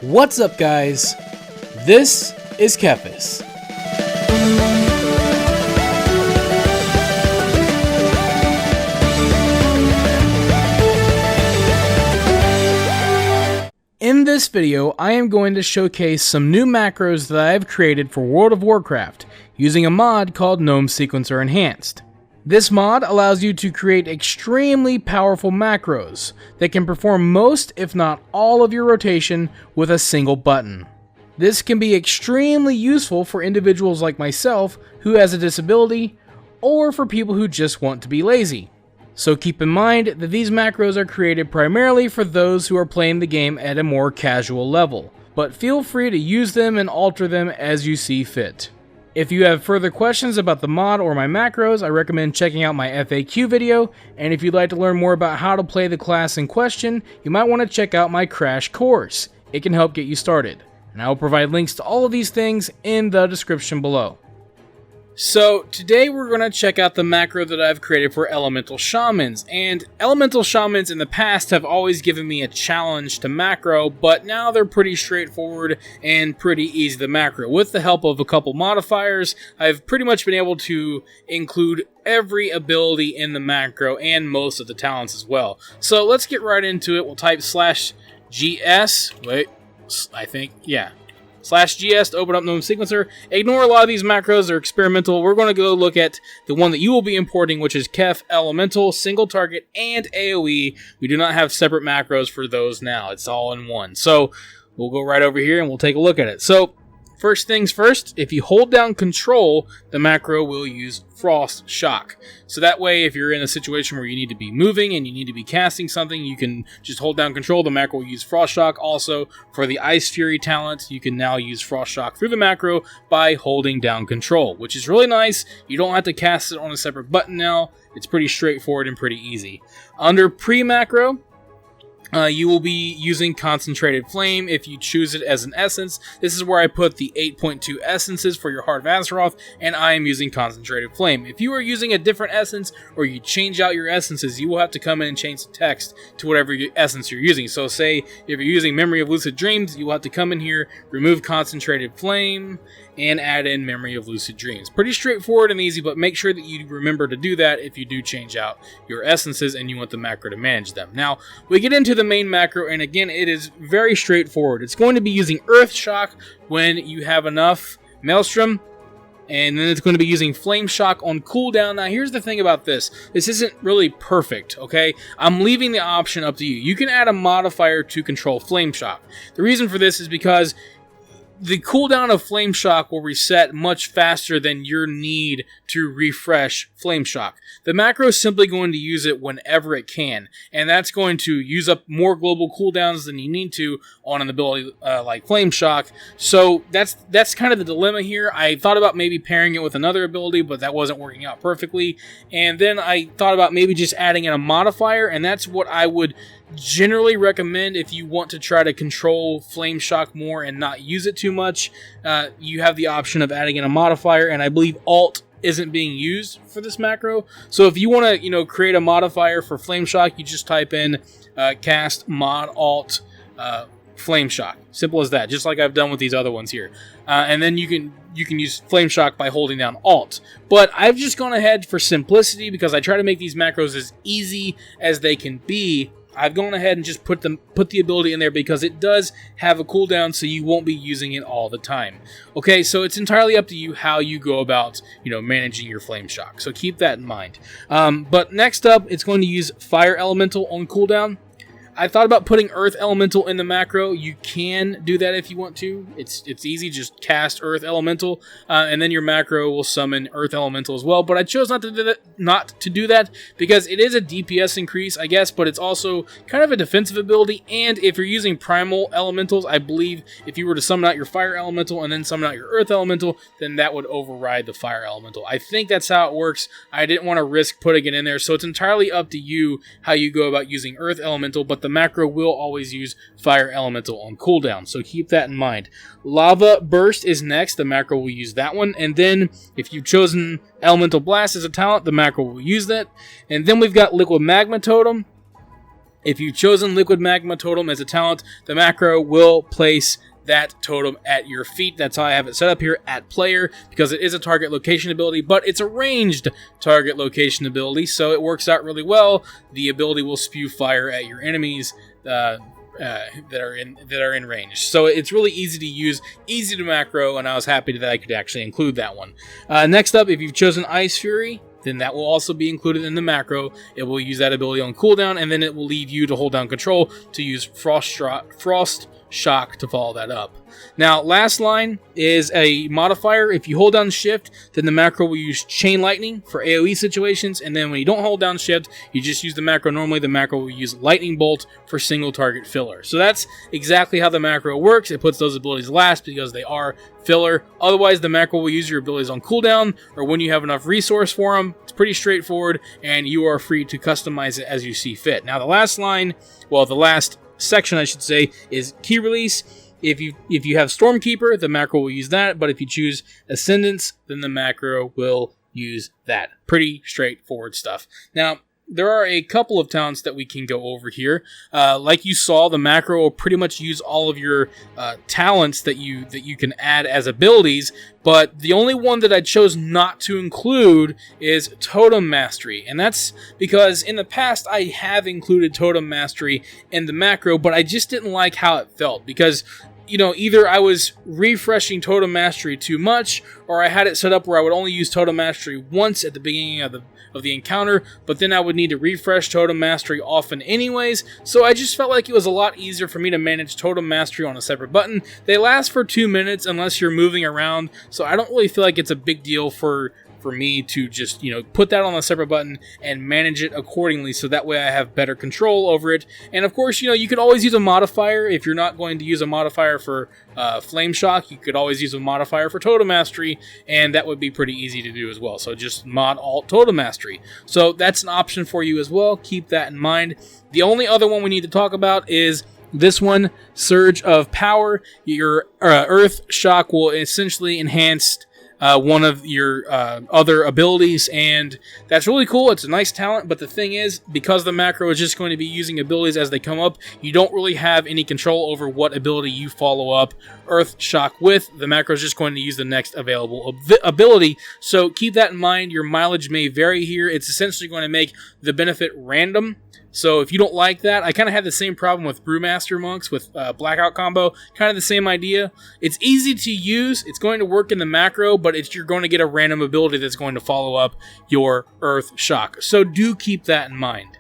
What's up, guys? This is TheKephas. In this video, I am going to showcase some new macros that I have created for World of Warcraft using a mod called GNOME Sequencer Enhanced. This mod allows you to create extremely powerful macros that can perform most, if not all, of your rotation with a single button. This can be extremely useful for individuals like myself who has a disability, or for people who just want to be lazy. So keep in mind that these macros are created primarily for those who are playing the game at a more casual level, but feel free to use them and alter them as you see fit. If you have further questions about the mod or my macros, I recommend checking out my FAQ video, and if you'd like to learn more about how to play the class in question, you might want to check out my crash course. It can help get you started, and I will provide links to all of these things in the description below. So today we're going to check out the macro that I've created for Elemental Shamans, and Elemental Shamans in the past have always given me a challenge to macro, but now they're pretty straightforward and pretty easy to macro. With the help of a couple modifiers, I've pretty much been able to include every ability in the macro and most of the talents as well. So let's get right into it. We'll type /GS, /GS to open up GNOME Sequencer. Ignore a lot of these macros, they're experimental. We're going to go look at the one that you will be importing, which is Kef Elemental, Single Target, and AoE. We do not have separate macros for those now. It's all in one. So we'll go right over here and we'll take a look at it. So first things first, if you hold down Control, the macro will use Frost Shock. So that way, if you're in a situation where you need to be moving and you need to be casting something, you can just hold down Control. The macro will use Frost Shock. Also, for the Ice Fury talent, you can now use Frost Shock through the macro by holding down Control, which is really nice. You don't have to cast it on a separate button now. It's pretty straightforward and pretty easy. Under Pre-Macro, you will be using Concentrated Flame if you choose it as an essence. This is where I put the 8.2 essences for your Heart of Azeroth, and I am using Concentrated Flame. If you are using a different essence, or you change out your essences, you will have to come in and change the text to whatever essence you're using. So say, if you're using Memory of Lucid Dreams, you will have to come in here, remove Concentrated Flame, and add in Memory of Lucid Dreams. Pretty straightforward and easy, but make sure that you remember to do that if you do change out your essences and you want the macro to manage them. Now, we get into the main macro, and again, it is very straightforward. It's going to be using Earth Shock when you have enough Maelstrom, and then it's going to be using Flame Shock on cooldown. Now, here's the thing about this. This isn't really perfect, okay? I'm leaving the option up to you. You can add a modifier to control Flame Shock. The reason for this is because the cooldown of Flame Shock will reset much faster than your need to refresh Flame Shock. The macro is simply going to use it whenever it can, and that's going to use up more global cooldowns than you need to on an ability like Flame Shock. So that's kind of the dilemma here. I thought about maybe pairing it with another ability, but that wasn't working out perfectly. And then I thought about maybe just adding in a modifier, and that's what I would generally recommend if you want to try to control Flame Shock more and not use it too much. You have the option of adding in a modifier, and I believe Alt isn't being used for this macro. So if you want to, create a modifier for Flame Shock, you just type in cast mod alt Flame Shock. Simple as that, just like I've done with these other ones here. And then you can use Flame Shock by holding down Alt. But I've just gone ahead for simplicity because I try to make these macros as easy as they can be. I've gone ahead and just put the ability in there because it does have a cooldown, so you won't be using it all the time. Okay, so it's entirely up to you how you go about, managing your Flame Shock. So keep that in mind. But next up, it's going to use Fire Elemental on cooldown. I thought about putting Earth Elemental in the macro. You can do that if you want to. It's easy. Just cast Earth Elemental, and then your macro will summon Earth Elemental as well. But I chose not to do that because it is a DPS increase, I guess, but it's also kind of a defensive ability. And if you're using Primal Elementals, I believe if you were to summon out your Fire Elemental and then summon out your Earth Elemental, then that would override the Fire Elemental. I think that's how it works. I didn't want to risk putting it in there, so it's entirely up to you how you go about using Earth Elemental, but the macro will always use Fire Elemental on cooldown, so keep that in mind. Lava Burst is next. The macro will use that one, and then if you've chosen Elemental Blast as a talent, the macro will use that. And then we've got Liquid Magma Totem, If you've chosen Liquid Magma Totem as a talent, the macro will place that totem at your feet. That's how I have it set up here at player, because it is a target location ability, but it's a ranged target location ability, so it works out really well. The ability will spew fire at your enemies that are in range. So it's really easy to use, easy to macro, and I was happy that I could actually include that one. Next up, if you've chosen Ice Fury, then that will also be included in the macro. It will use that ability on cooldown, and then it will leave you to hold down control to use Frost Shock to follow that up. Now, last line is a modifier. If you hold down shift, then the macro will use Chain Lightning for AoE situations, and then when you don't hold down shift, you just use the macro normally. The macro will use Lightning Bolt for single target filler. So that's exactly how the macro works. It puts those abilities last because they are filler. Otherwise, the macro will use your abilities on cooldown or when you have enough resource for them. It's pretty straightforward, and you are free to customize it as you see fit. Now, the last line, well, the last section, I should say, is key release. If you have Stormkeeper, the macro will use that, but if you choose Ascendance, then the macro will use that. Pretty straightforward stuff. Now, there are a couple of talents that we can go over here. Like you saw, the macro will pretty much use all of your talents that you can add as abilities, but the only one that I chose not to include is Totem Mastery, and that's because in the past I have included Totem Mastery in the macro, but I just didn't like how it felt, because either I was refreshing Totem Mastery too much, or I had it set up where I would only use Totem Mastery once at the beginning of the encounter, but then I would need to refresh Totem Mastery often anyways, so I just felt like it was a lot easier for me to manage Totem Mastery on a separate button. They last for 2 minutes unless you're moving around, so I don't really feel like it's a big deal for me to just, put that on a separate button and manage it accordingly, so that way I have better control over it. And of course, you could always use a modifier. If you're not going to use a modifier for Flame Shock, you could always use a modifier for Totem Mastery, and that would be pretty easy to do as well. So just mod alt Totem Mastery. So that's an option for you as well. Keep that in mind. The only other one we need to talk about is this one, Surge of Power. Your Earth Shock will essentially enhance one of your other abilities, and that's really cool. It's a nice talent, but the thing is, because the macro is just going to be using abilities as they come up, you don't really have any control over what ability you follow up Earth Shock with. The macro is just going to use the next available ability, so keep that in mind. Your mileage may vary here. It's essentially going to make the benefit random. So if you don't like that, I kind of had the same problem with Brewmaster Monks with Blackout combo. Kind of the same idea. It's easy to use. It's going to work in the macro, but you're going to get a random ability that's going to follow up your Earth Shock. So do keep that in mind.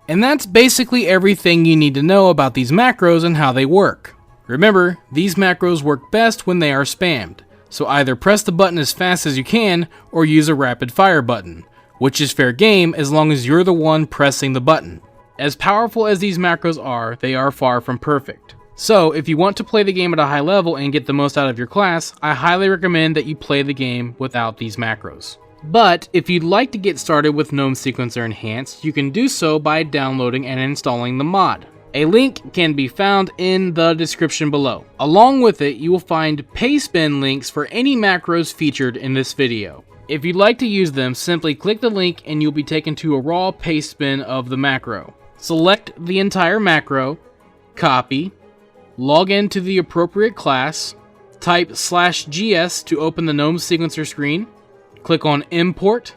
And that's basically everything you need to know about these macros and how they work. Remember, these macros work best when they are spammed. So either press the button as fast as you can or use a rapid fire button, which is fair game as long as you're the one pressing the button. As powerful as these macros are, they are far from perfect. So, if you want to play the game at a high level and get the most out of your class, I highly recommend that you play the game without these macros. But, if you'd like to get started with Gnome Sequencer Enhanced, you can do so by downloading and installing the mod. A link can be found in the description below. Along with it, you will find paste bin links for any macros featured in this video. If you'd like to use them, simply click the link and you'll be taken to a raw paste bin of the macro. Select the entire macro, copy, log into the appropriate class, type /GS to open the Gnome Sequencer screen, click on Import,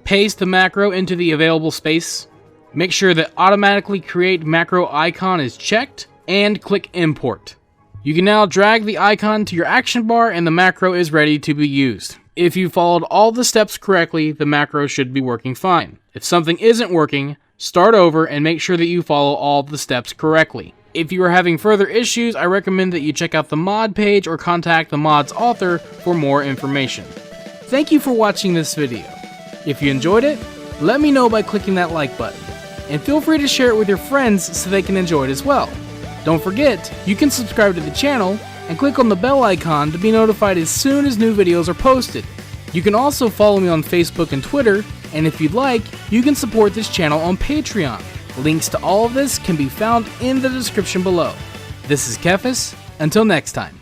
paste the macro into the available space, make sure that Automatically Create Macro Icon is checked, and click Import. You can now drag the icon to your action bar and the macro is ready to be used. If you followed all the steps correctly, the macro should be working fine. If something isn't working, start over and make sure that you follow all the steps correctly. If you are having further issues, I recommend that you check out the mod page or contact the mod's author for more information. Thank you for watching this video. If you enjoyed it, let me know by clicking that like button. And feel free to share it with your friends so they can enjoy it as well. Don't forget, you can subscribe to the channel and click on the bell icon to be notified as soon as new videos are posted. You can also follow me on Facebook and Twitter, and if you'd like, you can support this channel on Patreon. Links to all of this can be found in the description below. This is TheKephas. Until next time.